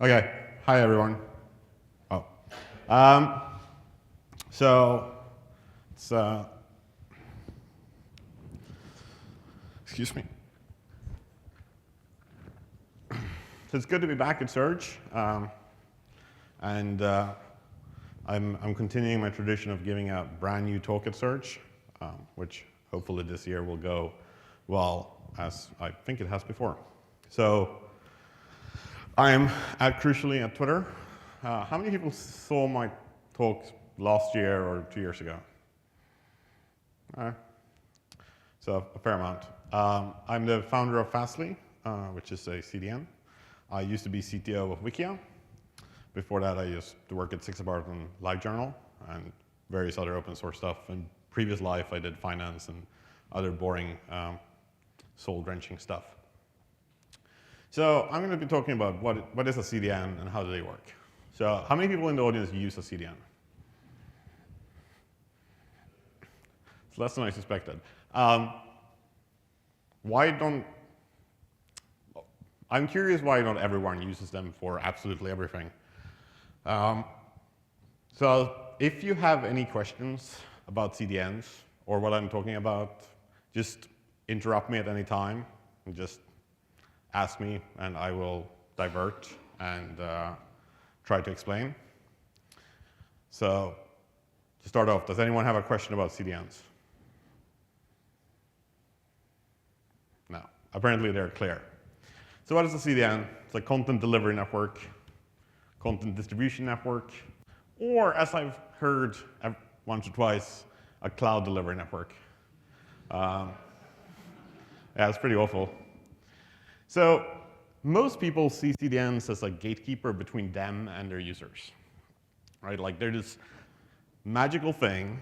Okay, hi everyone. Oh, um, so it's excuse me. So it's good to be back at Surge, and I'm continuing my tradition of giving a brand new talk at Surge, which hopefully this year will go well as I think it has before. So I'm at Crucially at Twitter. How many people saw my talk last year or 2 years ago? So a fair amount. I'm the founder of Fastly, which is a CDN. I used to be CTO of Wikia. Before that, I used to work at 6apart and LiveJournal and various other open source stuff. In previous life, I did finance and other boring, soul-wrenching stuff. So I'm going to be talking about what is a CDN and how do they work. So how many people in the audience use a CDN? It's less than I suspected. I'm curious why not everyone uses them for absolutely everything. So if you have any questions about CDNs or what I'm talking about, just interrupt me at any time and just ask me and I will divert and try to explain. So to start off, does anyone have a question about CDNs? No, apparently they're clear. So what is a CDN? It's a content delivery network, content distribution network, or as I've heard once or twice, a cloud delivery network. Yeah, it's pretty awful. So most people see CDNs as a gatekeeper between them and their users, right? Like they're this magical thing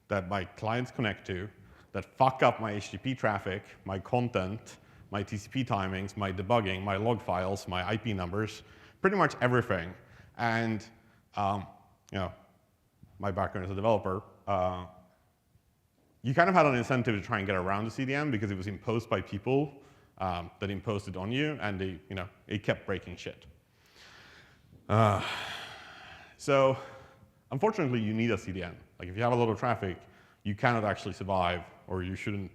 that my clients connect to that fuck up my HTTP traffic, my content, my TCP timings, my debugging, my log files, my IP numbers, pretty much everything. And my background as a developer, you kind of had an incentive to try and get around the CDN because it was imposed by people that imposed it on you, and it kept breaking shit. So unfortunately, you need a CDN. Like if you have a lot of traffic, you cannot actually survive, or you shouldn't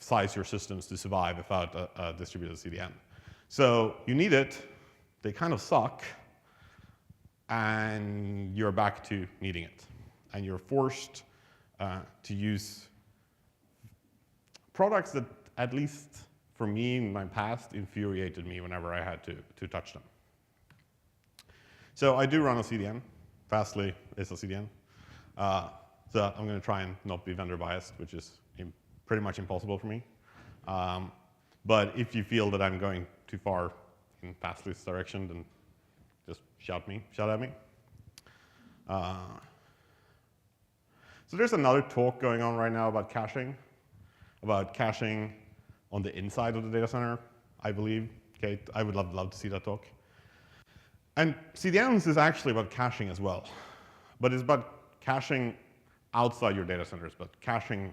size your systems to survive without a distributed CDN. So you need it. They kind of suck, and you're back to needing it. And you're forced to use products that, at least for me in my past, infuriated me whenever I had to touch them. So I do run a CDN. Fastly is a CDN. So I'm going to try and not be vendor biased, which is pretty much impossible for me. But if you feel that I'm going too far in Fastly's direction, then just shout at me. So there's another talk going on right now about caching on the inside of the data center, I believe. Okay, I would love to see that talk. And CDNs is actually about caching as well, but it's about caching outside your data centers, but caching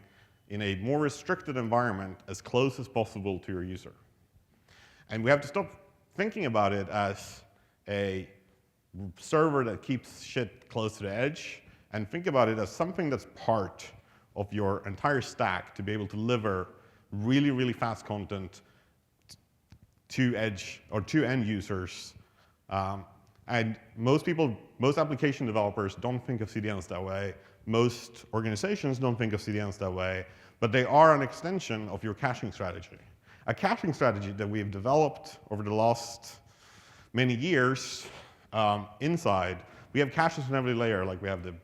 in a more restricted environment as close as possible to your user. And we have to stop thinking about it as a server that keeps shit close to the edge, and think about it as something that's part of your entire stack to be able to deliver really, really fast content to edge or to end users. And most application developers don't think of CDNs that way. Most organizations don't think of CDNs that way, but they are an extension of your caching strategy. A caching strategy that we've developed over the last many years inside. We have caches on every layer, like we have the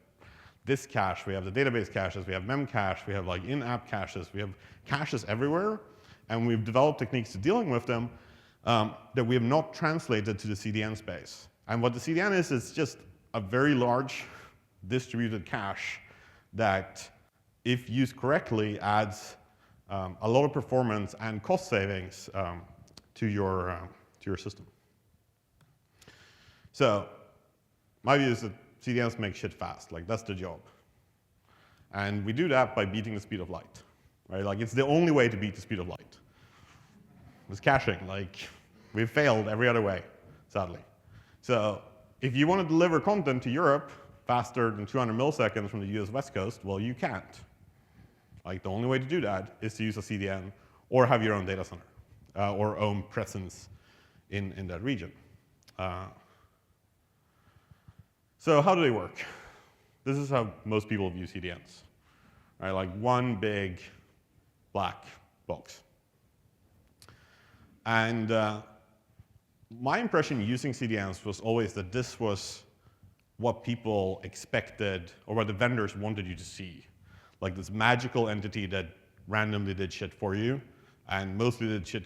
disk cache, we have the database caches, we have mem cache, we have like in-app caches, we have caches everywhere, and we've developed techniques to dealing with them that we have not translated to the CDN space. And what the CDN is just a very large distributed cache that, if used correctly, adds a lot of performance and cost savings to your system. So my view is that CDNs make shit fast. Like, that's the job. And we do that by beating the speed of light. Right? Like, it's the only way to beat the speed of light. It's caching. Like, we've failed every other way, sadly. So if you want to deliver content to Europe faster than 200 milliseconds from the US West Coast, well, you can't. Like, the only way to do that is to use a CDN or have your own data center or own presence in that region. So how do they work? This is how most people view CDNs. Right, like one big black box. And my impression using CDNs was always that this was what people expected or what the vendors wanted you to see. Like this magical entity that randomly did shit for you and mostly did shit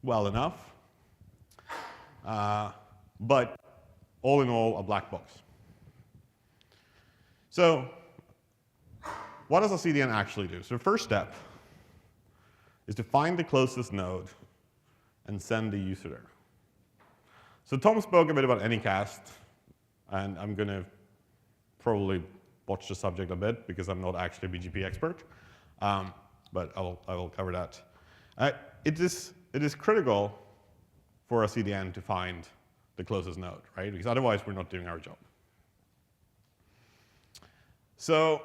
well enough. But all in all, a black box. So what does a CDN actually do? So the first step is to find the closest node and send the user there. So Tom spoke a bit about anycast, and I'm going to probably botch the subject a bit because I'm not actually a BGP expert, but I will cover that. It is critical for a CDN to find the closest node, right? Because otherwise we're not doing our job. So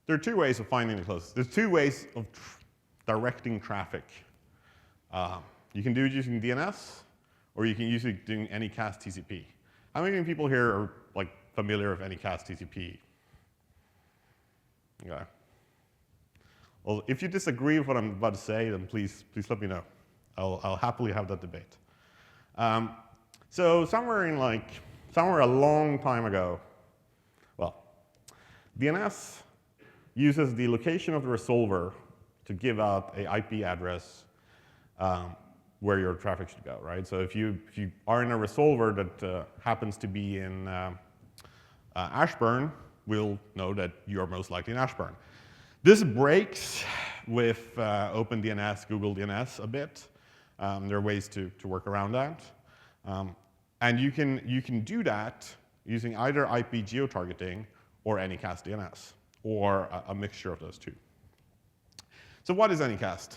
there are two ways of finding the closest. There's two ways of directing traffic. You can do it using DNS, or you can use it doing anycast TCP. How many people here are like familiar with anycast TCP? Okay. Well, if you disagree with what I'm about to say, then please let me know. I'll happily have that debate. So somewhere a long time ago, well, DNS uses the location of the resolver to give out an IP address where your traffic should go, right? So if you are in a resolver that happens to be in Ashburn, we'll know that you're most likely in Ashburn. This breaks with OpenDNS, Google DNS a bit. There are ways to work around that. And you can do that using either IP geotargeting or anycast DNS, or a mixture of those two. So what is anycast?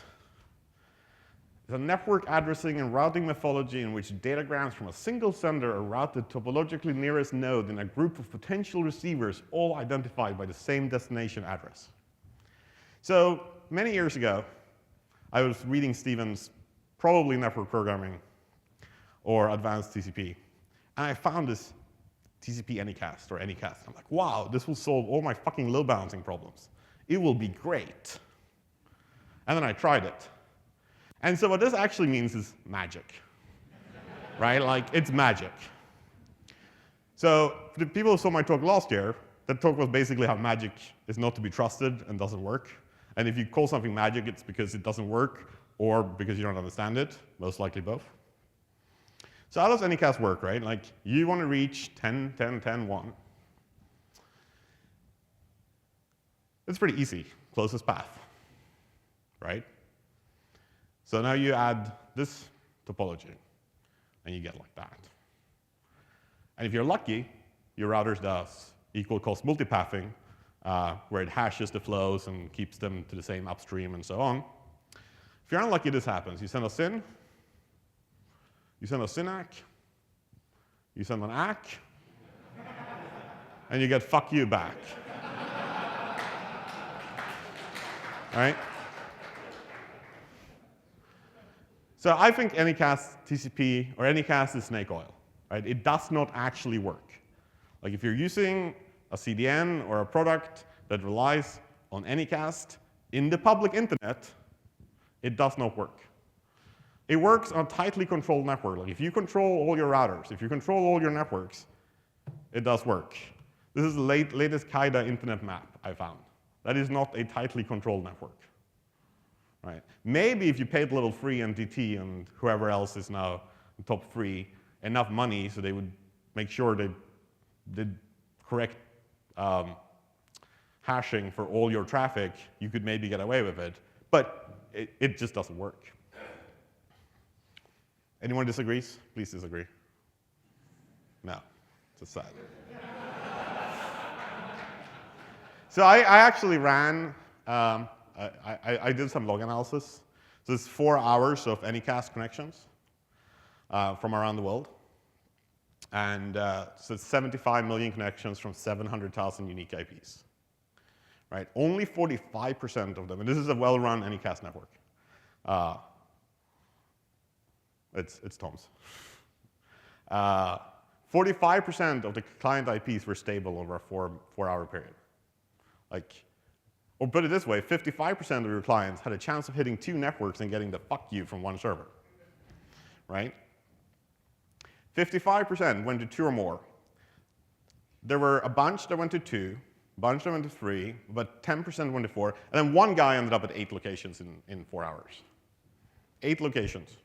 It's a network addressing and routing methodology in which datagrams from a single sender are routed to topologically nearest node in a group of potential receivers, all identified by the same destination address. So many years ago, I was reading Stephen's probably network programming or advanced TCP, and I found this TCP anycast or anycast. I'm like, wow, this will solve all my fucking load balancing problems. It will be great. And then I tried it. And so what this actually means is magic, right? Like, it's magic. So for the people who saw my talk last year, that talk was basically how magic is not to be trusted and doesn't work. And if you call something magic, it's because it doesn't work or because you don't understand it, most likely both. So how does anycast work, right? Like, you want to reach 10, 10, 10, 1. It's pretty easy, closest path, right? So now you add this topology, and you get like that. And if you're lucky, your router does equal cost multipathing, where it hashes the flows and keeps them to the same upstream and so on. If you're unlucky, this happens. You send a SYN, you send a SYNAC, you send an ACK, and you get fuck you back. Right? So I think anycast TCP or anycast is snake oil, right? It does not actually work. Like, if you're using a CDN or a product that relies on anycast in the public internet, it does not work. It works on a tightly controlled network. Like, if you control all your routers, if you control all your networks, it does work. This is the latest KAIDA internet map I found. That is not a tightly controlled network. Right? Maybe if you paid little free NTT and whoever else is now top 3 enough money so they would make sure they did correct hashing for all your traffic, you could maybe get away with it. But it just doesn't work. Anyone disagrees? Please disagree. No, it's sad. So I actually ran, I did some log analysis. So it's 4 hours of anycast connections. from around the world. And so 75 million connections from 700,000 unique IPs. Right? Only 45% of them, and this is a well-run anycast network. It's Tom's. 45% of the client IPs were stable over a four-hour period. Like, or put it this way, 55% of your clients had a chance of hitting 2 networks and getting the fuck you from one server. Right? 55% went to 2 or more. There were a bunch that went to 2, a bunch that went to 3, but 10% went to 4, and then one guy ended up at 8 locations in 4 hours. 8 locations.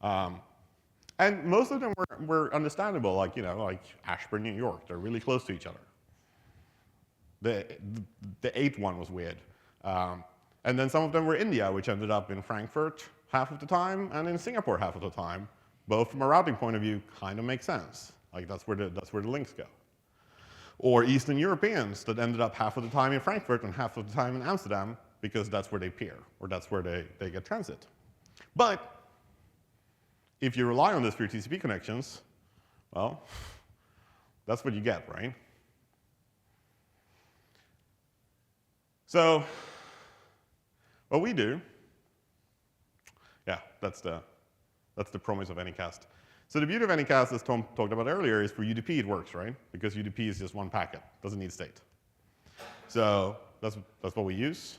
And most of them were understandable, like, you know, like Ashburn, New York. They're really close to each other. The 8th one was weird. And then some of them were India, which ended up in Frankfurt half of the time and in Singapore half of the time. Both from a routing point of view kind of make sense. Like that's where the links go. Or Eastern Europeans that ended up half of the time in Frankfurt and half of the time in Amsterdam because that's where they peer, or that's where they get transit. But if you rely on this for your TCP connections, well, that's what you get, right? So what we do, yeah, that's the promise of anycast. So the beauty of anycast, as Tom talked about earlier, is for UDP it works, right? Because UDP is just one packet, doesn't need state. So that's what we use.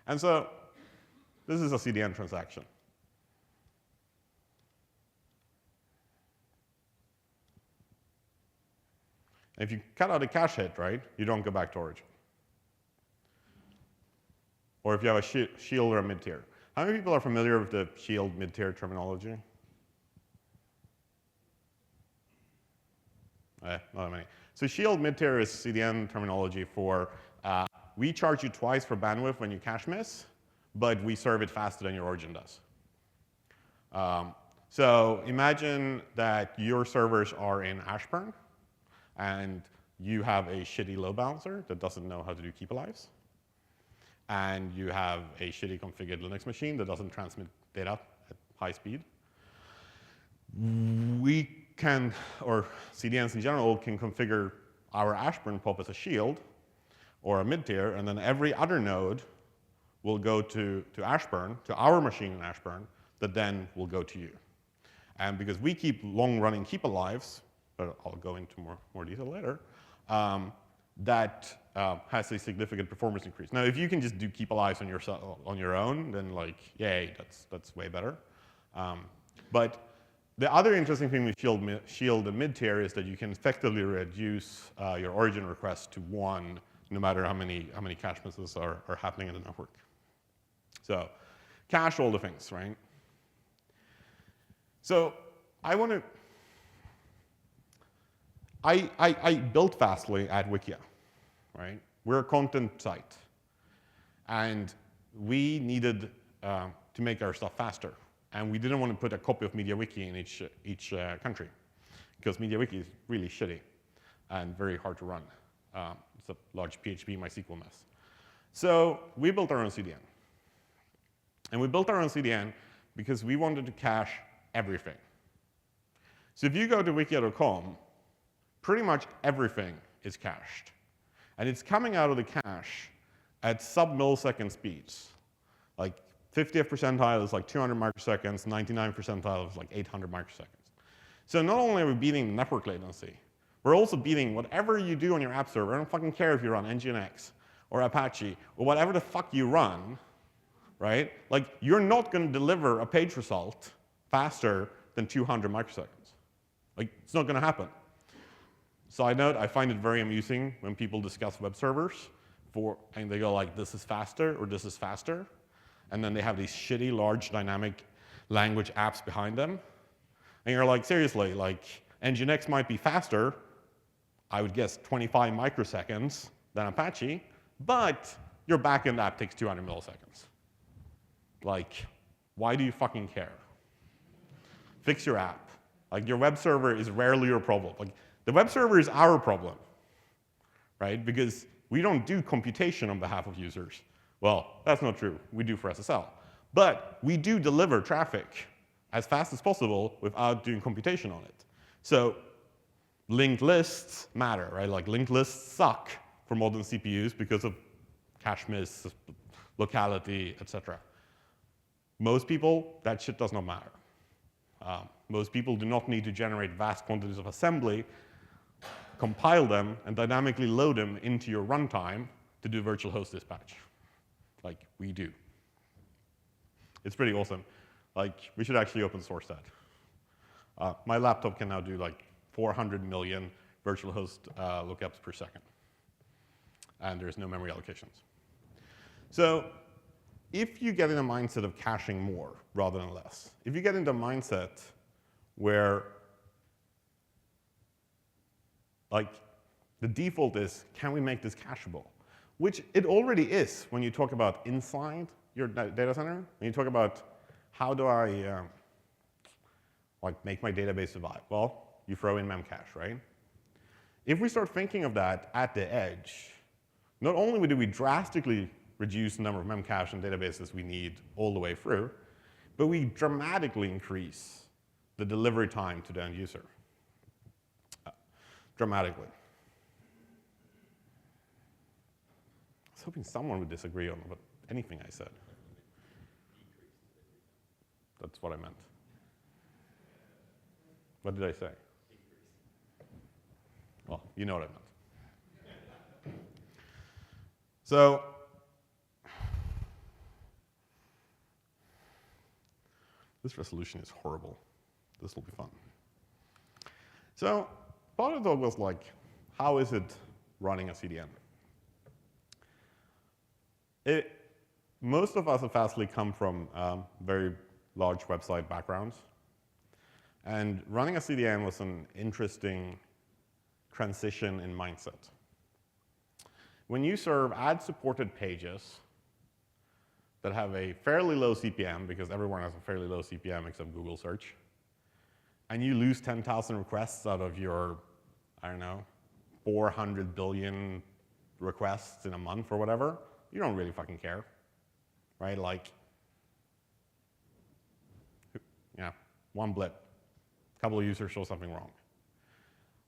And so this is a CDN transaction. And if you cut out a cache hit, right, you don't go back to origin. Or if you have a shield or a mid-tier. How many people are familiar with the shield mid-tier terminology? Not that many. So shield mid-tier is CDN terminology for we charge you twice for bandwidth when you cache miss, but we serve it faster than your origin does. So imagine that your servers are in Ashburn, and you have a shitty load balancer that doesn't know how to do keep alives. And you have a shitty configured Linux machine that doesn't transmit data at high speed. We can, or CDNs in general, can configure our Ashburn POP as a shield or a mid-tier, and then every other node will go to Ashburn, to our machine in Ashburn, that then will go to you. And because we keep long-running keep alives, but I'll go into more detail later, that has a significant performance increase. Now, if you can just do keep alives on your own, then like, yay, that's way better. But the other interesting thing with shield and mid-tier is that you can effectively reduce your origin request to 1, no matter how many cache misses are happening in the network. So cache all the things, right? So I want to. I built Fastly at Wikia, right? We're a content site, and we needed to make our stuff faster, and we didn't want to put a copy of MediaWiki in each country, because MediaWiki is really shitty and very hard to run. It's a large PHP MySQL mess. So we built our own CDN, and we built our own CDN because we wanted to cache everything. So if you go to wikia.com, pretty much everything is cached. And it's coming out of the cache at sub-millisecond speeds. Like 50th percentile is like 200 microseconds, 99th percentile is like 800 microseconds. So not only are we beating the network latency, we're also beating whatever you do on your app server. I don't fucking care if you run Nginx or Apache or whatever the fuck you run, right? Like, you're not going to deliver a page result faster than 200 microseconds. Like, it's not going to happen. Side note, I find it very amusing when people discuss web servers and they go like, this is faster or this is faster. And then they have these shitty, large, dynamic language apps behind them. And you're like, seriously, like, Nginx might be faster, I would guess 25 microseconds than Apache, but your backend app takes 200 milliseconds. Like, why do you fucking care? Fix your app. Like, your web server is rarely your problem. Like, the web server is our problem, right? Because we don't do computation on behalf of users. Well, that's not true. We do for SSL. But we do deliver traffic as fast as possible without doing computation on it. So linked lists matter, right? Like linked lists suck for modern CPUs because of cache miss, locality, etc. Most people, that shit does not matter. Most people do not need to generate vast quantities of assembly, compile them, and dynamically load them into your runtime to do virtual host dispatch, like we do. It's pretty awesome. Like, we should actually open source that. My laptop can now do like 400 million virtual host lookups per second. And there's no memory allocations. So if you get in a mindset of caching more rather than less, if you get into a mindset where like the default is, can we make this cacheable? Which it already is when you talk about inside your data center. When you talk about how do I like make my database survive? Well, you throw in memcache, right? If we start thinking of that at the edge, not only do we drastically reduce the number of memcache and databases we need all the way through, but we dramatically increase the delivery time to the end user. Dramatically. I was hoping someone would disagree on anything I said. That's what I meant. What did I say? Well, you know what I meant. So this resolution is horrible. This will be fun. So part of the talk was like, how is it running a CDN? Most of us at Fastly come from very large website backgrounds. And running a CDN was an interesting transition in mindset. When you serve ad-supported pages that have a fairly low CPM, because everyone has a fairly low CPM except Google search, and you lose 10,000 requests out of your, I don't know, 400 billion requests in a month or whatever, you don't really fucking care, right? Like, yeah, one blip, a couple of users show something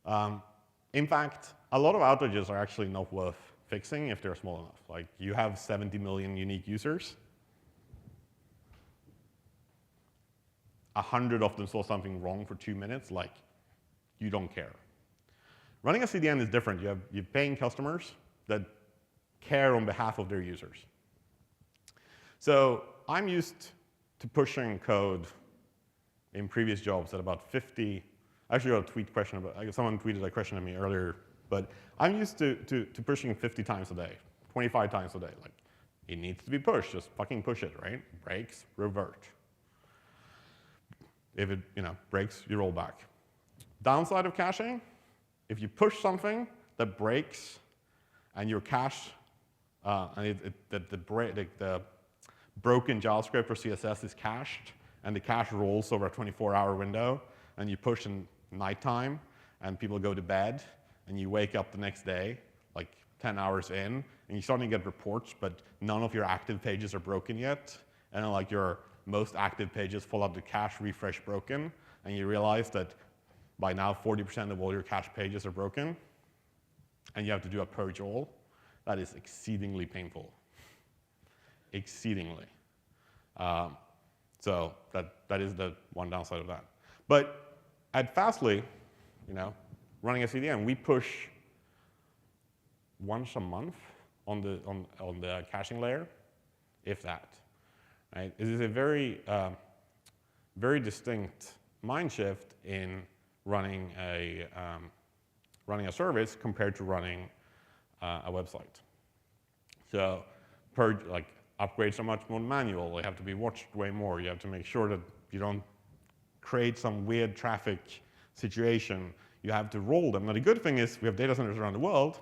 wrong. In fact, a lot of outages are actually not worth fixing if they're small enough. Like, you have 70 million unique users. 100 of them saw something wrong for 2 minutes. Like, you don't care. Running a CDN is different. You have paying customers that care on behalf of their users. So I'm used to pushing code in previous jobs at about 50. I actually got a tweet question about, someone tweeted a question at me earlier, but I'm used to pushing 50 times a day, 25 times a day. Like, it needs to be pushed, just fucking push it, right? Breaks, revert. If it breaks, you roll back. Downside of caching, if you push something that breaks and your cache, and the broken JavaScript or CSS is cached, and the cache rolls over a 24-hour window, and you push in nighttime, and people go to bed, and you wake up the next day, like 10 hours in, and you're starting to get reports, but none of your active pages are broken yet, and like your most active pages full of the cache refresh broken, and you realize that by now 40% of all your cache pages are broken, and you have to do a purge all. That is exceedingly painful. Exceedingly. So that is the one downside of that. But at Fastly, running a CDN, we push once a month on the caching layer, if that. Right? It is a very very distinct mind shift in running a service compared to running a website. So upgrades are much more manual. They have to be watched way more. You have to make sure that you don't create some weird traffic situation. You have to roll them. Now the good thing is we have data centers around the world,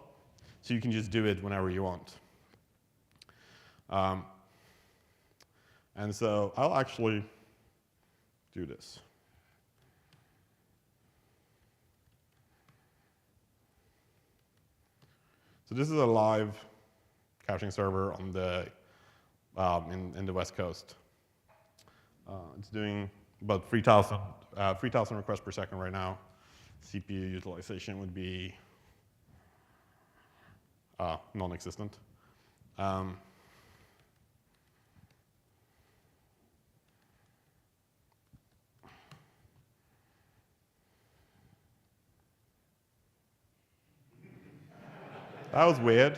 so you can just do it whenever you want. And so I'll actually do this. So this is a live caching server on the in the West Coast. It's doing about 3,000 requests per second right now. CPU utilization would be non-existent. That was weird.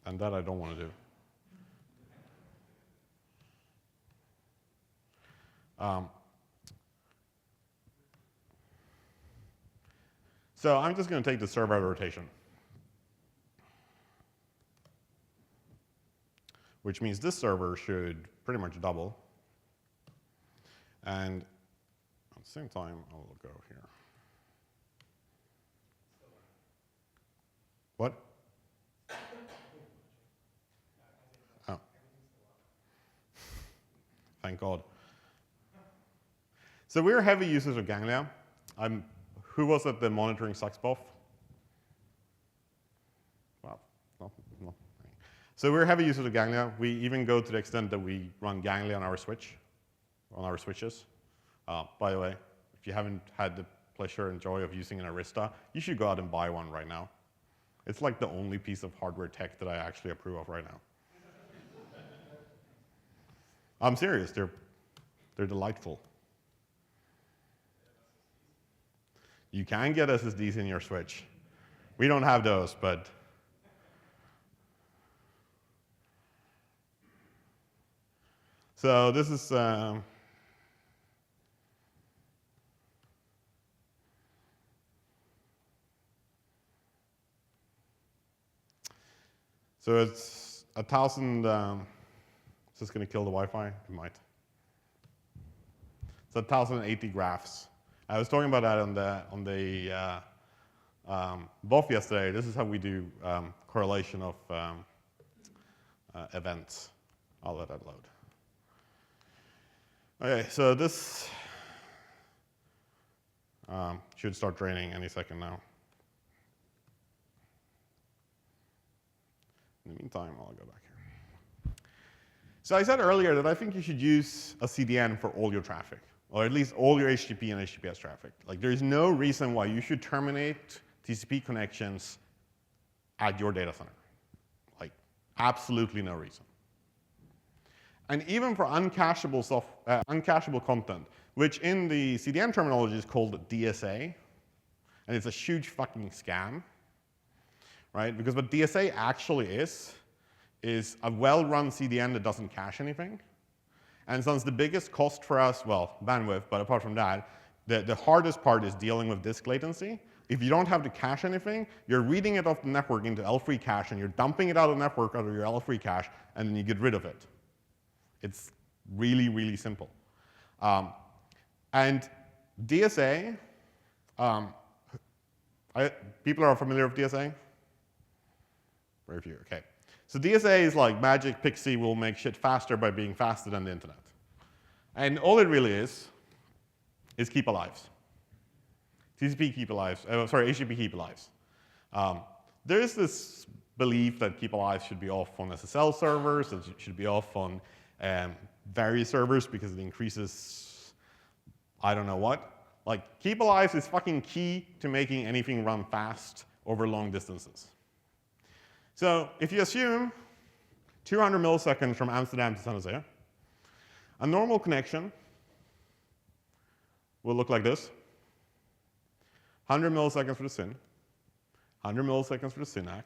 And that I don't want to do. So I'm just going to take the server out of rotation, which means this server should pretty much double. And at the same time, I'll go here. What? Oh. Thank God. So we're heavy users of Ganglia. Who was at the monitoring sucks buff? Well, no. So we're heavy users of Ganglia. We even go to the extent that we run Ganglia on our switches. By the way, if you haven't had the pleasure and joy of using an Arista, you should go out and buy one right now. It's like the only piece of hardware tech that I actually approve of right now. I'm serious. They're delightful. You can get SSDs in your switch. We don't have those, but so this is so it's 1,000. Is this going to kill the Wi-Fi? It might. It's 1,080 graphs. I was talking about that on the BOF yesterday. This is how we do correlation of events. I'll let that load. Okay, so this should start draining any second now. In the meantime, I'll go back here. So I said earlier that I think you should use a CDN for all your traffic, or at least all your HTTP and HTTPS traffic. Like, there's no reason why you should terminate TCP connections at your data center. Like, absolutely no reason. And even for uncacheable content, which in the CDN terminology is called DSA, and it's a huge fucking scam, right? Because what DSA actually is a well-run CDN that doesn't cache anything. And since the biggest cost for us, well, bandwidth, but apart from that, the hardest part is dealing with disk latency. If you don't have to cache anything, you're reading it off the network into L3 cache, and you're dumping it out of the network out of your L3 cache, and then you get rid of it. It's really, really simple. And DSA, people are familiar with DSA? Very few, okay. So DSA is like magic pixie will make shit faster by being faster than the internet. And all it really is keep alives. TCP keep alives, HTTP keep alives. There is this belief that keep alive should be off on SSL servers, it should be off on various servers because it increases, I don't know what. Like, keep alive is fucking key to making anything run fast over long distances. So if you assume 200 milliseconds from Amsterdam to San Jose, a normal connection will look like this. 100 milliseconds for the SYN, 100 milliseconds for the SYNAC,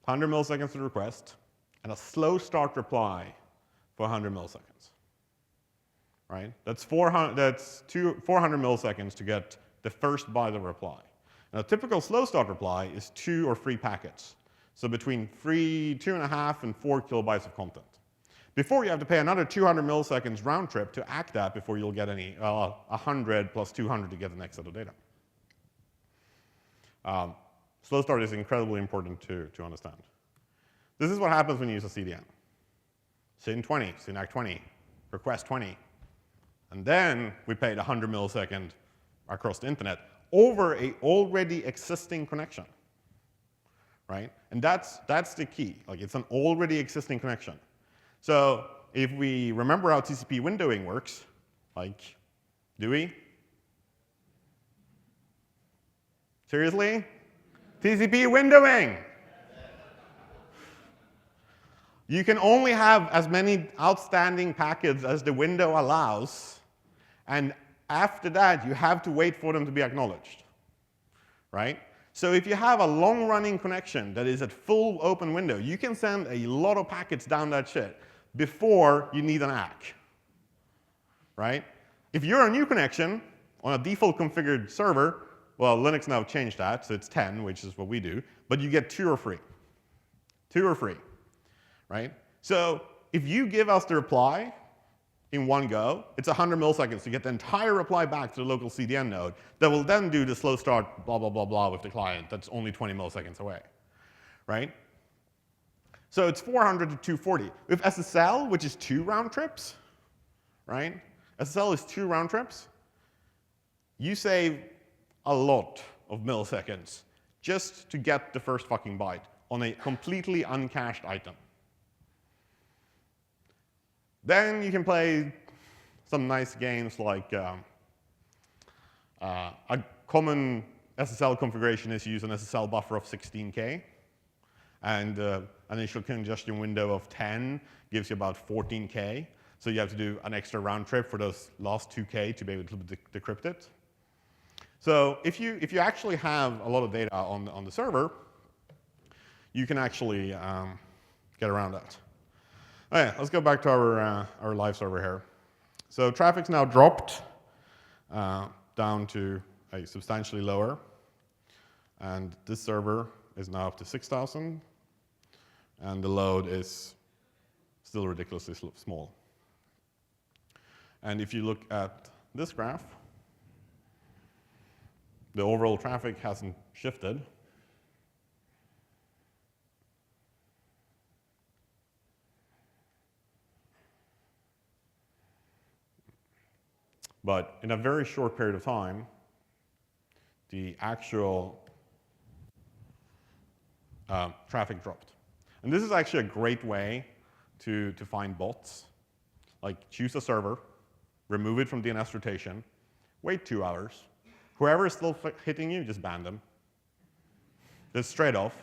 100 milliseconds for the request, and a slow start reply for 100 milliseconds. Right? That's 400 milliseconds to get the first byte of reply. Now, a typical slow start reply is 2 or 3 packets. So between 2.5 and 4 kilobytes of content. Before you have to pay another 200 milliseconds round trip to act that before you'll get any, 100 plus 200 to get the next set of data. Slow start is incredibly important to understand. This is what happens when you use a CDN. SYN 20, SYNAC 20, request 20. And then we paid 100 millisecond across the internet. over a already existing connection, right? And that's the key. Like, it's an already existing connection. So if we remember how TCP windowing works, like, do we? Seriously? TCP windowing! You can only have as many outstanding packets as the window allows, and after that, you have to wait for them to be acknowledged, right? So if you have a long-running connection that is at full open window, you can send a lot of packets down that shit before you need an ACK, right? If you're a new connection on a default configured server, well, Linux now changed that, so it's 10, which is what we do, but you get 2 or free. 2 or free, right? So if you give us the reply in one go, it's 100 milliseconds to get the entire reply back to the local CDN node that will then do the slow start, blah, blah, blah, blah with the client. That's only 20 milliseconds away, right? So it's 400 to 240. With SSL, which is 2 round trips, right? SSL is 2 round trips. You save a lot of milliseconds just to get the first fucking byte on a completely uncached item. Then you can play some nice games like a common SSL configuration is use an SSL buffer of 16K, and an initial congestion window of 10 gives you about 14K. So you have to do an extra round trip for those last 2K to be able to decrypt it. So if you actually have a lot of data on the server, you can actually get around that. All right, let's go back to our live server here. So traffic's now dropped down to a substantially lower, and this server is now up to 6,000, and the load is still ridiculously small. And if you look at this graph, the overall traffic hasn't shifted. But in a very short period of time, the actual traffic dropped. And this is actually a great way to find bots. Like, choose a server, remove it from DNS rotation, wait 2 hours. Whoever is still hitting you, just ban them. Just straight off.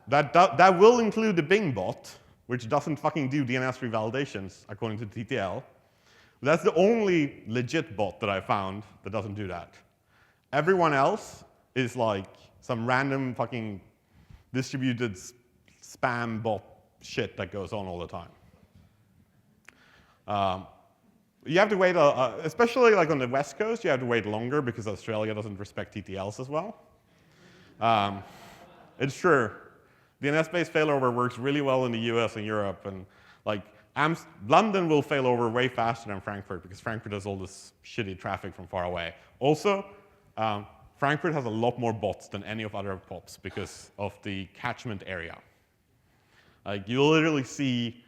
That will include the Bing bot, which doesn't fucking do DNS revalidations according to TTL. That's the only legit bot that I found that doesn't do that. Everyone else is like some random fucking distributed spam bot shit that goes on all the time. You have to wait, especially like on the West Coast, you have to wait longer because Australia doesn't respect TTLs as well. It's true. DNS-based failover works really well in the US and Europe, and like London will fail over way faster than Frankfurt because Frankfurt has all this shitty traffic from far away. Also, Frankfurt has a lot more bots than any of other POPs because of the catchment area. Like, you literally see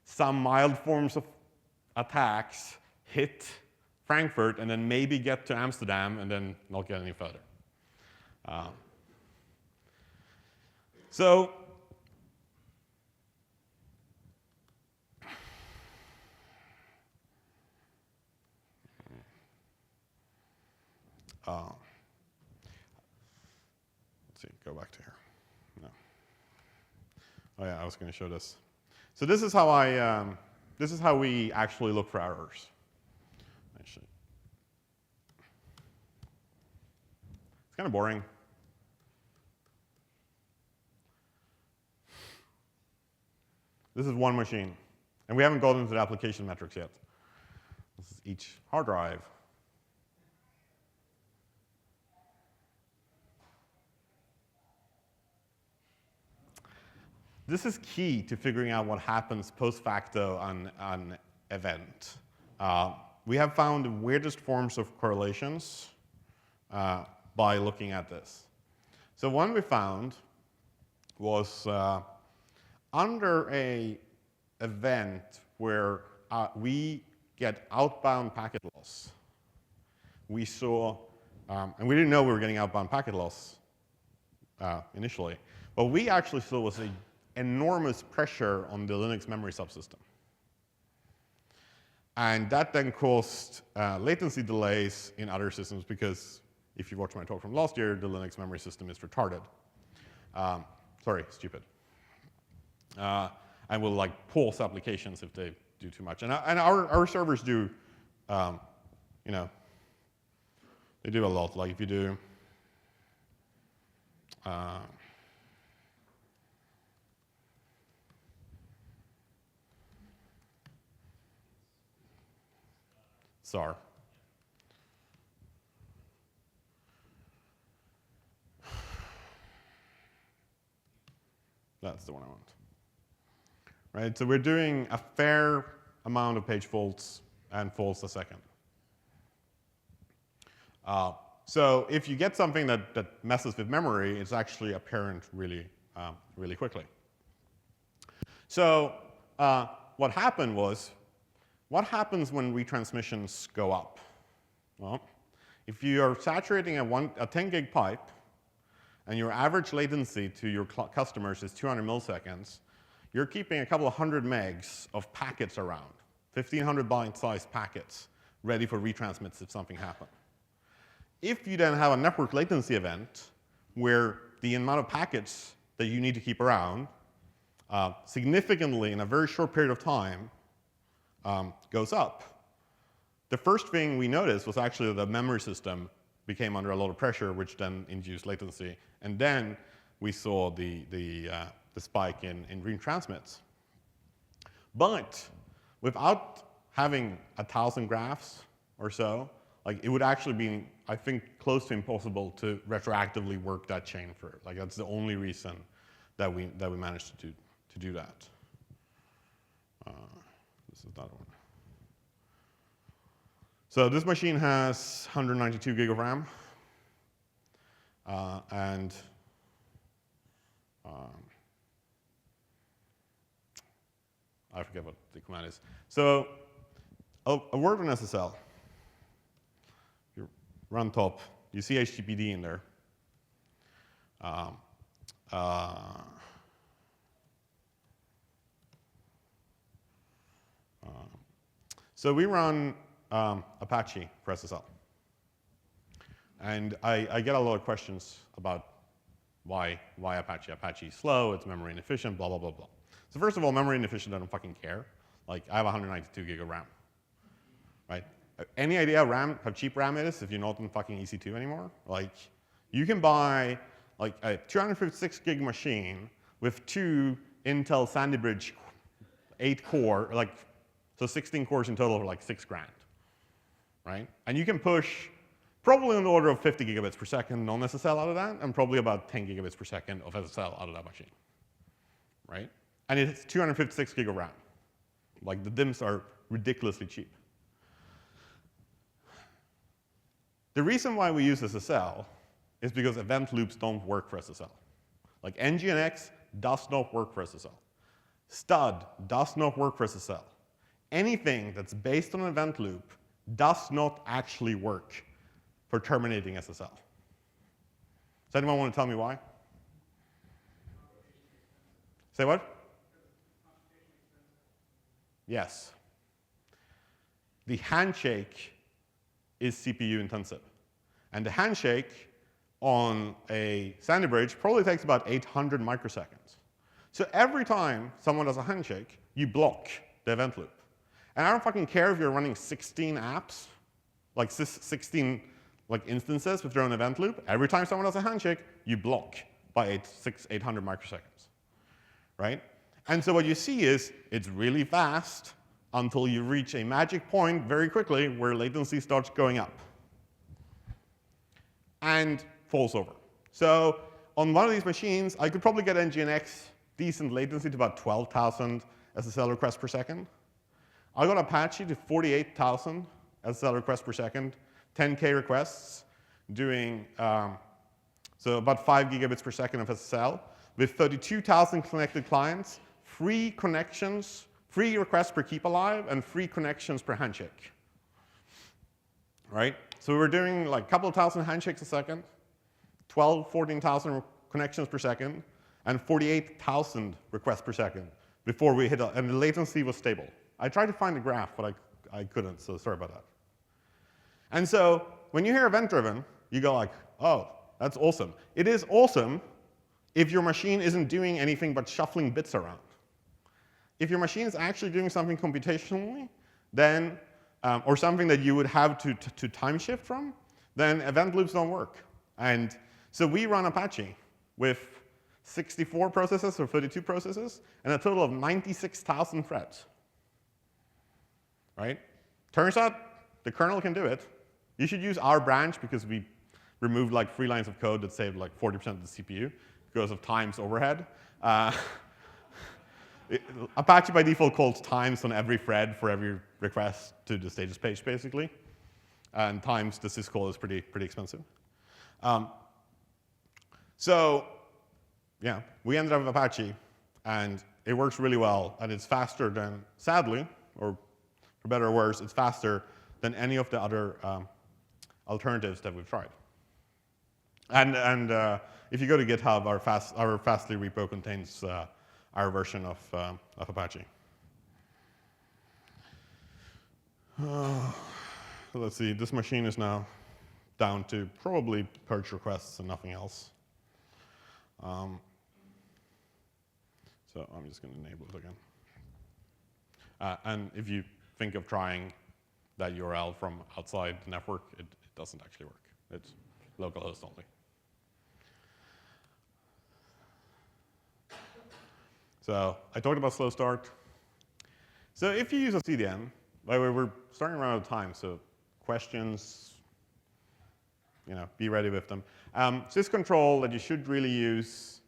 some mild forms of attacks hit Frankfurt and then maybe get to Amsterdam and then not get any further. Let's see, go back to here. No. Oh yeah, I was going to show this. So this is how this is how we actually look for errors. Actually, it's kind of boring. This is one machine, and we haven't gotten into the application metrics yet. This is each hard drive. This is key to figuring out what happens post facto on an event. We have found the weirdest forms of correlations by looking at this. So one we found was under an event where we get outbound packet loss, we saw And we didn't know we were getting outbound packet loss initially. But we actually saw was an enormous pressure on the Linux memory subsystem. And that then caused latency delays in other systems because if you watched my talk from last year, the Linux memory system is retarded. Sorry, stupid. And will like pause applications if they do too much. And our servers do, you know, they do a lot. Like if you do, SAR. That's the one I want. Right, so we're doing a fair amount of page faults and faults a second. So if you get something that messes with memory, it's actually apparent really, really quickly. So what happened was, what happens when retransmissions go up? Well, if you are saturating a 10 gig pipe, and your average latency to your customers is 200 milliseconds, you're keeping a couple of hundred megs of packets around, 1,500 byte-sized packets, ready for retransmits if something happened. If you then have a network latency event where the amount of packets that you need to keep around significantly in a very short period of time goes up, the first thing we noticed was actually that the memory system became under a lot of pressure, which then induced latency. And then we saw the spike in retransmits. But without having 1,000 graphs or so, like it would actually be, I think, close to impossible to retroactively work that chain through. Like that's the only reason that we managed to do that. This is that one. So this machine has 192 gig of RAM, and I forget what the command is. So a word on SSL. You run top. You see HTTPD in there. So we run Apache for SSL. And I get a lot of questions about why Apache? Apache is slow, it's memory inefficient, blah, blah, blah, blah. So first of all, memory inefficient, I don't fucking care. Like, I have 192 gig of RAM, right? Any idea how cheap RAM is if you're not in fucking EC2 anymore? Like, you can buy like a 256 gig machine with 2 Intel Sandy Bridge 8 core, like, so 16 cores in total for like $6 grand, right? And you can push probably on the order of 50 gigabits per second non-SSL out of that, and probably about 10 gigabits per second of SSL out of that machine, right? And it's 256 gig of RAM. Like, the DIMMs are ridiculously cheap. The reason why we use SSL is because event loops don't work for SSL. Like, NGINX does not work for SSL. STUD does not work for SSL. Anything that's based on an event loop does not actually work for terminating SSL. Does anyone want to tell me why? Say what? Yes. The handshake is CPU intensive. And the handshake on a Sandy Bridge probably takes about 800 microseconds. So every time someone does a handshake, you block the event loop. And I don't fucking care if you're running 16 apps, like 16 like instances with their own event loop. Every time someone does a handshake, you block by 800 microseconds, right? And so what you see is it's really fast until you reach a magic point very quickly where latency starts going up and falls over. So on one of these machines, I could probably get NGINX decent latency to about 12,000 SSL requests per second. I got Apache to 48,000 SSL requests per second, 10K requests, doing so about 5 gigabits per second of SSL, with 32,000 connected clients, free connections, free requests per keep alive, and free connections per handshake. right? So we were doing like a couple of thousand handshakes a second, 12, 14,000 connections per second, and 48,000 requests per second before we hit, and the latency was stable. I tried to find a graph, but I couldn't, so sorry about that. And so when you hear event-driven, you go like, oh, that's awesome. It is awesome if your machine isn't doing anything but shuffling bits around. If your machine is actually doing something computationally, then, or something that you would have to time shift from, then event loops don't work. And so we run Apache with 64 processes or 32 processes and a total of 96,000 threads. Right? Turns out the kernel can do it. You should use our branch because we removed like 3 lines of code that saved like 40% of the CPU because of times overhead. Apache by default calls times on every thread for every request to the status page, basically. And times the syscall is pretty expensive. So yeah, we ended up with Apache, and it works really well, and it's faster than, sadly, or for better or worse, it's faster than any of the other alternatives that we've tried. And if you go to GitHub, our Fastly repo contains our version of Apache. Let's see, this machine is now down to probably purge requests and nothing else. So I'm just going to enable it again. And if you think of trying that URL from outside the network, it doesn't actually work. It's localhost only. So I talked about slow start. So if you use a CDN, by the way, we're starting around out of time, so questions, be ready with them. Syscontrol that you should really use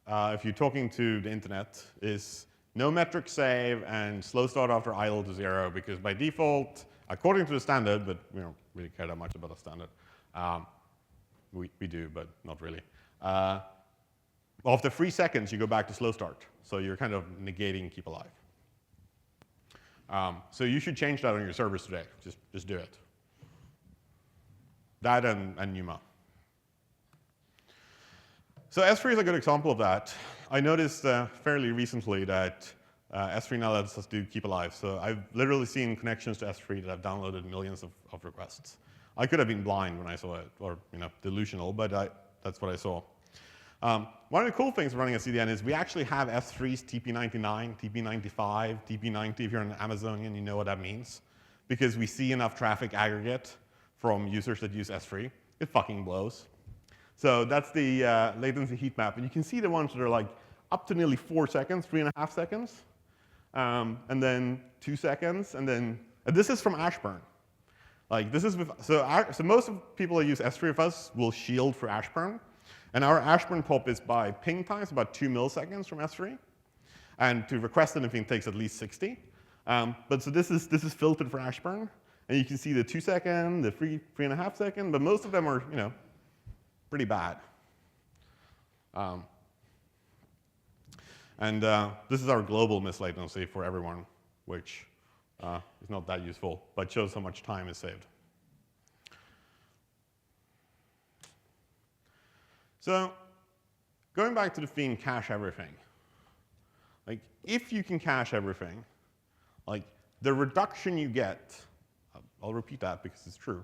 if you're talking to the internet is no metric save and slow start after idle to 0, because by default, according to the standard, but we don't really care that much about the standard. We do, but not really. After 3 seconds, you go back to slow start. So you're kind of negating keep alive. So you should change that on your servers today. Just do it. That and NUMA. So S3 is a good example of that. I noticed fairly recently that S3 now lets us do keep alive. So I've literally seen connections to S3 that I've downloaded millions of requests. I could have been blind when I saw it, or delusional, but that's what I saw. One of the cool things running a CDN is we actually have S3's TP99, TP95, TP90 if you're an Amazonian, you know what that means. Because we see enough traffic aggregate from users that use S3. It fucking blows. So that's the latency heat map. And you can see the ones that are like up to nearly 4 seconds, 3.5 seconds, and then 2 seconds, and then this is from Ashburn. Like this is with, so most of people that use S3 of us will shield for Ashburn. And our Ashburn pop is by ping times, about 2 milliseconds from S3. And to request anything takes at least 60. But so this is filtered for Ashburn. And you can see the 2 second, the 3.5 second, but most of them are, pretty bad. And this is our global mislatency for everyone, which is not that useful, but shows how much time is saved. So going back to the theme cache everything, like if you can cache everything, like the reduction you get, I'll repeat that because it's true,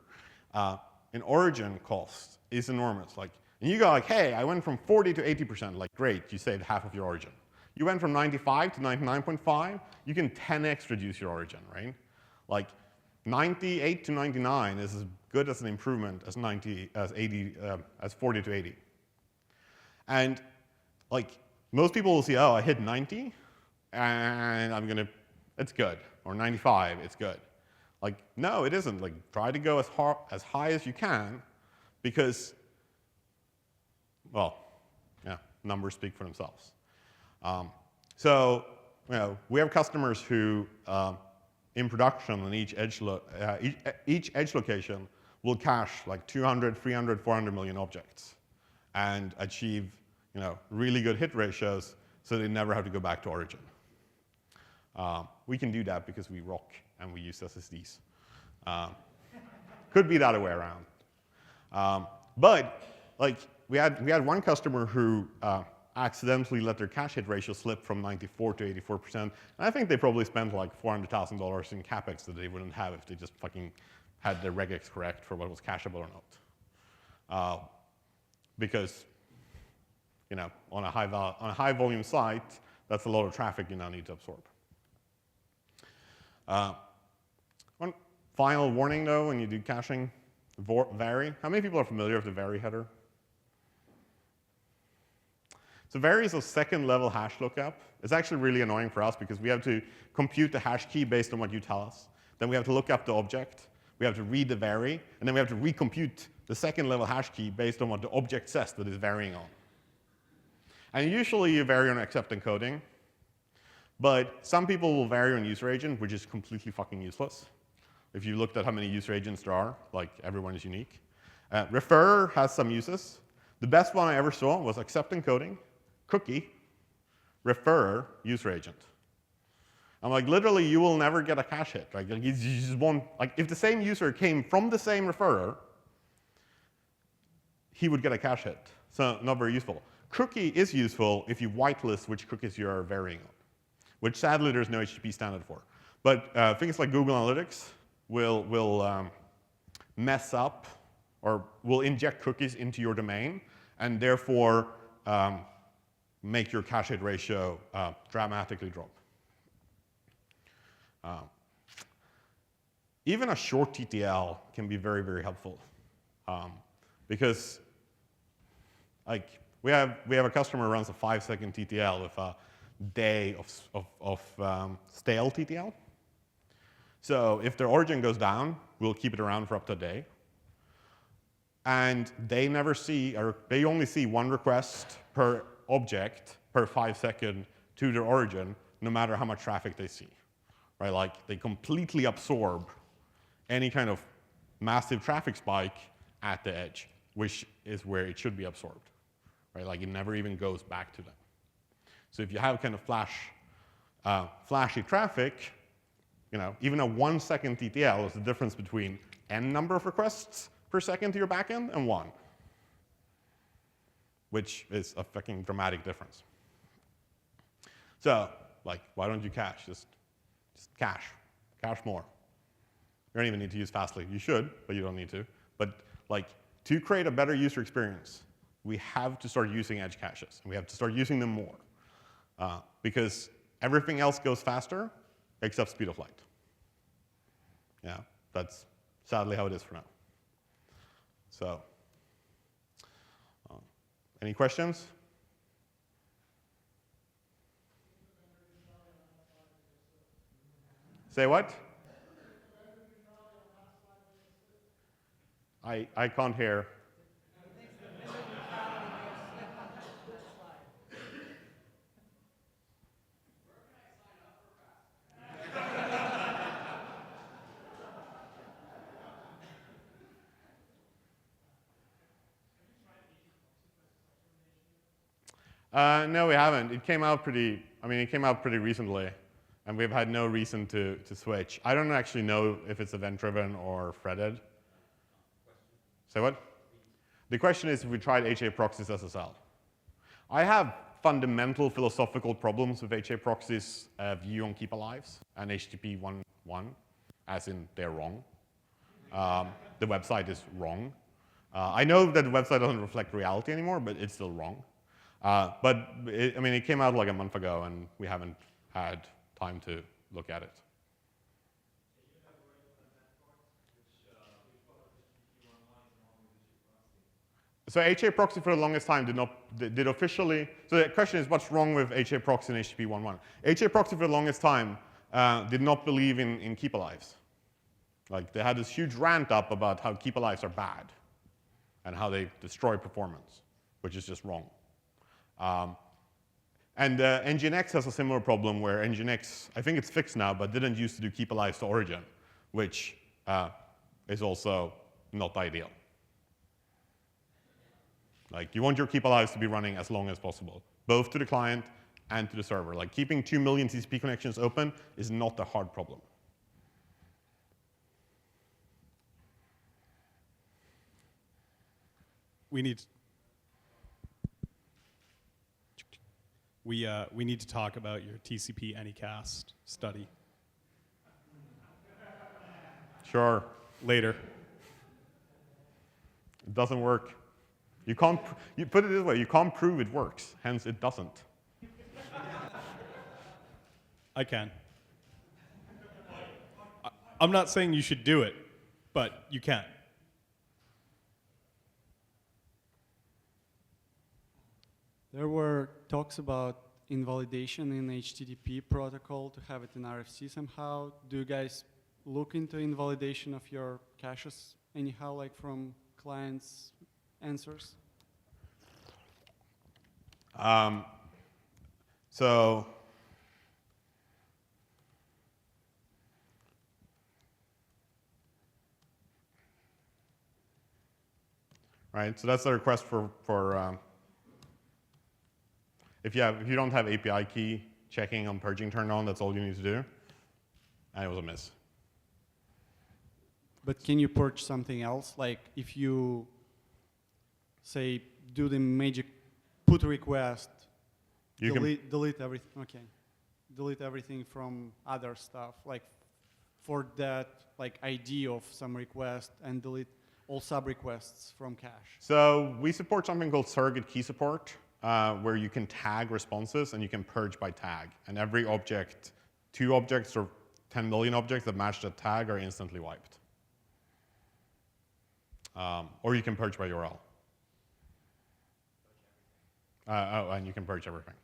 in origin cost is enormous. Like, and you go like, hey, I went from 40 to 80%, like great, you saved half of your origin. You went from 95 to 99.5, you can 10x reduce your origin, right? Like 98 to 99 is as good as an improvement as 40 to 80. And like most people will see, oh, I hit 90, and it's good, or 95, it's good. Like no, it isn't. Like try to go as high as you can, because, well, yeah, numbers speak for themselves. So we have customers who, in production, on each edge location will cache like 200, 300, 400 million objects, and achieve really good hit ratios, so they never have to go back to origin. We can do that because we rock and we use SSDs. Could be the other way around. But like we had one customer who accidentally let their cache hit ratio slip from 94 to 84%. And I think they probably spent like $400,000 in capex that they wouldn't have if they just fucking had their regex correct for what was cacheable or not. Because on a high volume site, that's a lot of traffic you now need to absorb. One final warning though, when you do caching, vary. How many people are familiar with the vary header? So vary is a second level hash lookup. It's actually really annoying for us because we have to compute the hash key based on what you tell us. Then we have to look up the object. We have to read the vary, and then we have to recompute the second level hash key based on what the object says that it's varying on. And usually you vary on accept encoding, but some people will vary on user agent, which is completely fucking useless. If you looked at how many user agents there are, like everyone is unique. Refer has some uses. The best one I ever saw was accept encoding, cookie, refer, user agent. I'm like, literally, you will never get a cache hit. Like, you just won't, like, if the same user came from the same referrer, he would get a cache hit. So not very useful. Cookie is useful if you whitelist which cookies you are varying on, which sadly there's no HTTP standard for. But things like Google Analytics will mess up or will inject cookies into your domain and therefore make your cache hit ratio dramatically drop. Even a short TTL can be very, very helpful because like we have a customer who runs a 5-second TTL with a day of stale TTL. So if their origin goes down, we'll keep it around for up to a day. And they never see, or they only see one request per object per 5-second to their origin, no matter how much traffic they see. Right? Like they completely absorb any kind of massive traffic spike at the edge, which is where it should be absorbed. Right? Like it never even goes back to them. So if you have kind of flashy traffic, even a 1-second TTL is the difference between n number of requests per second to your backend and 1, which is a fucking dramatic difference. So, like, why don't you cache? Just cache more. You don't even need to use Fastly. You should, but you don't need to. But like, to create a better user experience, we have to start using edge caches, and we have to start using them more, because everything else goes faster except speed of light. Yeah, that's sadly how it is for now. So, any questions? Say what? I can't hear. No, we haven't. It came out pretty recently, and we've had no reason to switch. I don't actually know if it's event-driven or threaded. Say what? The question is if we tried HA proxies SSL. I have fundamental philosophical problems with HA proxies view on keep alives and HTTP 1.1, as in they're wrong. The website is wrong. I know that the website doesn't reflect reality anymore, but it's still wrong. But it came out like a month ago, and we haven't had time to look at it. So HA proxy for the longest time did officially. So the question is, what's wrong with HA proxy and HTTP 1.1? HA proxy for the longest time did not believe in keep alives. Like they had this huge rant up about how keep alives are bad and how they destroy performance, which is just wrong. And Nginx has a similar problem where Nginx, I think it's fixed now, but didn't used to do keep alives to origin, which is also not ideal. Like you want your keep alives to be running as long as possible, both to the client and to the server. Like keeping 2 million TCP connections open is not a hard problem. we need we need to talk about your TCP anycast study Sure. later. It doesn't work. You can't. You put it this way: you can't prove it works. Hence, it doesn't. I can. I'm not saying you should do it, but you can. There were talks about invalidation in HTTP protocol to have it in RFC somehow. Do you guys look into invalidation of your caches anyhow, like from clients' answers? So right. So that's the request for if you don't have API key checking on purging turned on, that's all you need to do. And it was a miss. But can you purge something else? Like if you say do the magic put request, delete everything. Okay, delete everything from other stuff. Like for that, like ID of some request, and delete all sub requests from cache. So we support something called surrogate key support, where you can tag responses and you can purge by tag. And every object, 2 objects or 10 million objects that match that tag are instantly wiped. Or you can purge by URL. And you can purge everything.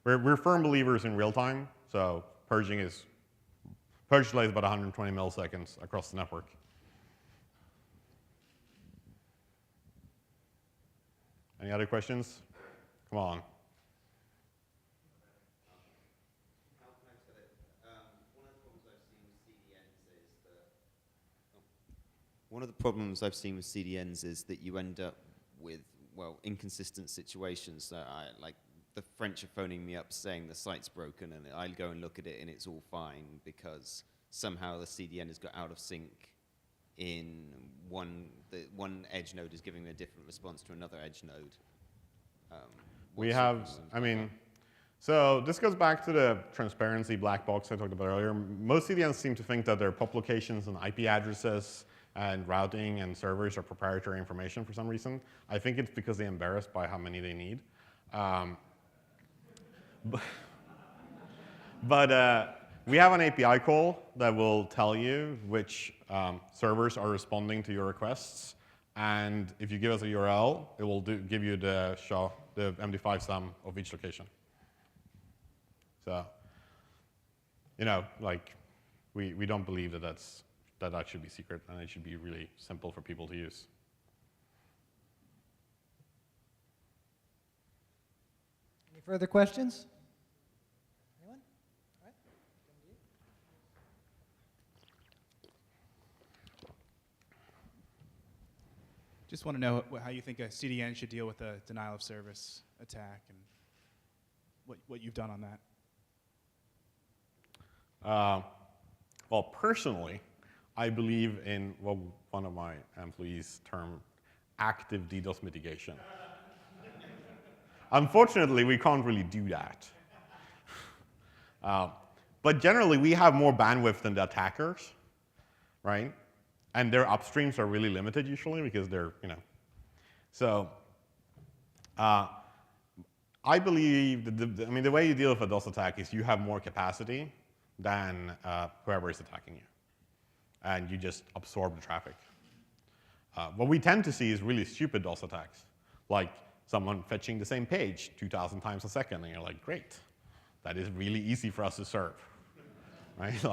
We're firm believers in real time, so purge delay is about 120 milliseconds across the network. Any other questions? Come on. One of the problems I've seen with CDNs is that you end up with, well, inconsistent situations. So like the French are phoning me up saying the site's broken, and I go and look at it and it's all fine because somehow the CDN has got out of sync in one edge node is giving a different response to another edge node. So this goes back to the transparency black box I talked about earlier. Most CDNs seem to think that their POP locations and IP addresses and routing and servers are proprietary information for some reason. I think it's because they're embarrassed by how many they need. But we have an API call that will tell you which servers are responding to your requests. And if you give us a URL, it will give you the MD5 sum of each location. So, we don't believe that should be secret, and it should be really simple for people to use. Any further questions? Anyone? All right. Come to you. Just want to know how you think a CDN should deal with a denial of service attack and what you've done on that. Well, personally, I believe in what one of my employees termed active DDoS mitigation. Unfortunately, we can't really do that. But generally, we have more bandwidth than the attackers, right? And their upstreams are really limited usually because they're, So I believe that the way you deal with a DOS attack is you have more capacity than whoever is attacking you. And you just absorb the traffic. What we tend to see is really stupid DOS attacks, like someone fetching the same page 2,000 times a second, and you're like, great, that is really easy for us to serve, right?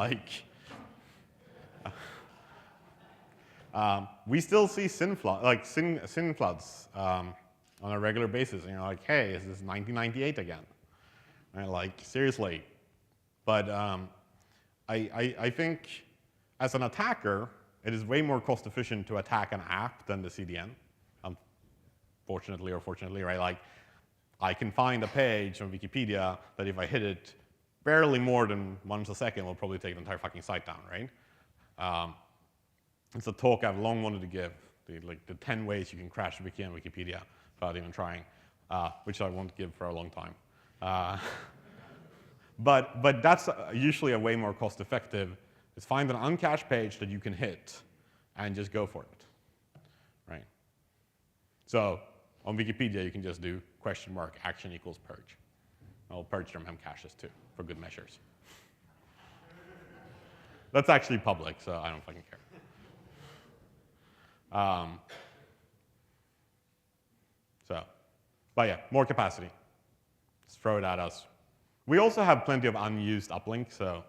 We still see sin floods on a regular basis, and you're like, hey, is this 1998 again? Right? Seriously. But I think as an attacker, it is way more cost efficient to attack an app than the CDN. Unfortunately or fortunately, right? I can find a page on Wikipedia that if I hit it barely more than once a second will probably take the entire fucking site down, right? It's a talk I've long wanted to give the 10 ways you can crash Wiki and Wikipedia without even trying, which I won't give for a long time. But that's usually a way more cost-effective. Is find an uncached page that you can hit and just go for it, right? So on Wikipedia, you can just do !action equals purge. I'll purge their mem caches too, for good measures. That's actually public, so I don't fucking care. But yeah, more capacity. Just throw it at us. We also have plenty of unused uplinks, so.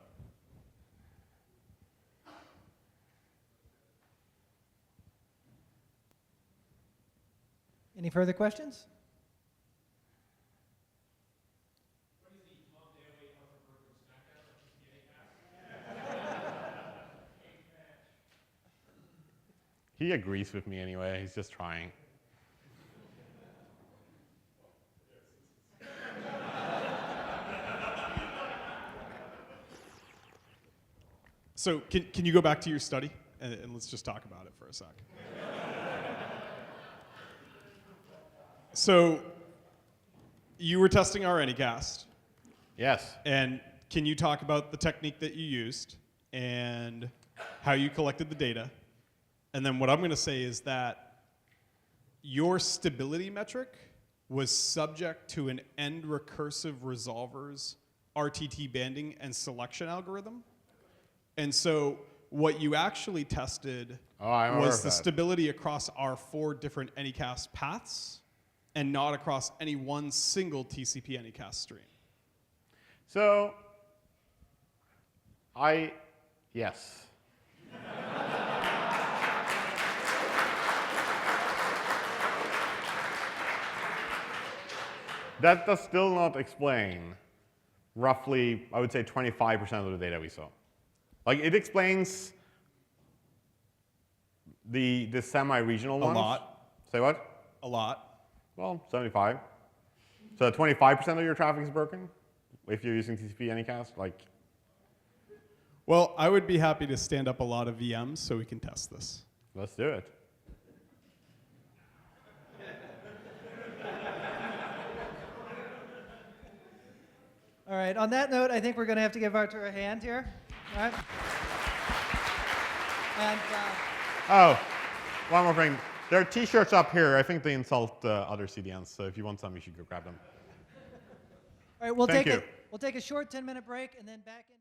Any further questions? He agrees with me anyway. He's just trying. So can you go back to your study and let's just talk about it for a sec. So you were testing our anycast. Yes. And can you talk about the technique that you used and how you collected the data? And then what I'm going to say is that your stability metric was subject to an end recursive resolver's RTT banding and selection algorithm. And so what you actually tested was the stability across our 4 different anycast paths and not across any one single TCP anycast stream. So, yes. That does still not explain roughly, I would say, 25% of the data we saw. Like, it explains the semi-regional ones. A lot. Say what? A lot. Well, 75. So 25% of your traffic is broken if you're using TCP anycast? Like, Well, I would be happy to stand up a lot of VMs so we can test this. let's do it. All right, on that note, I think we're going to have to give Artur a hand here. All right? And Oh, one more thing. There are T-shirts up here. I think they insult other CDNs, so if you want some, you should go grab them. all right, we'll Thank you. take a short 10-minute break and then back in.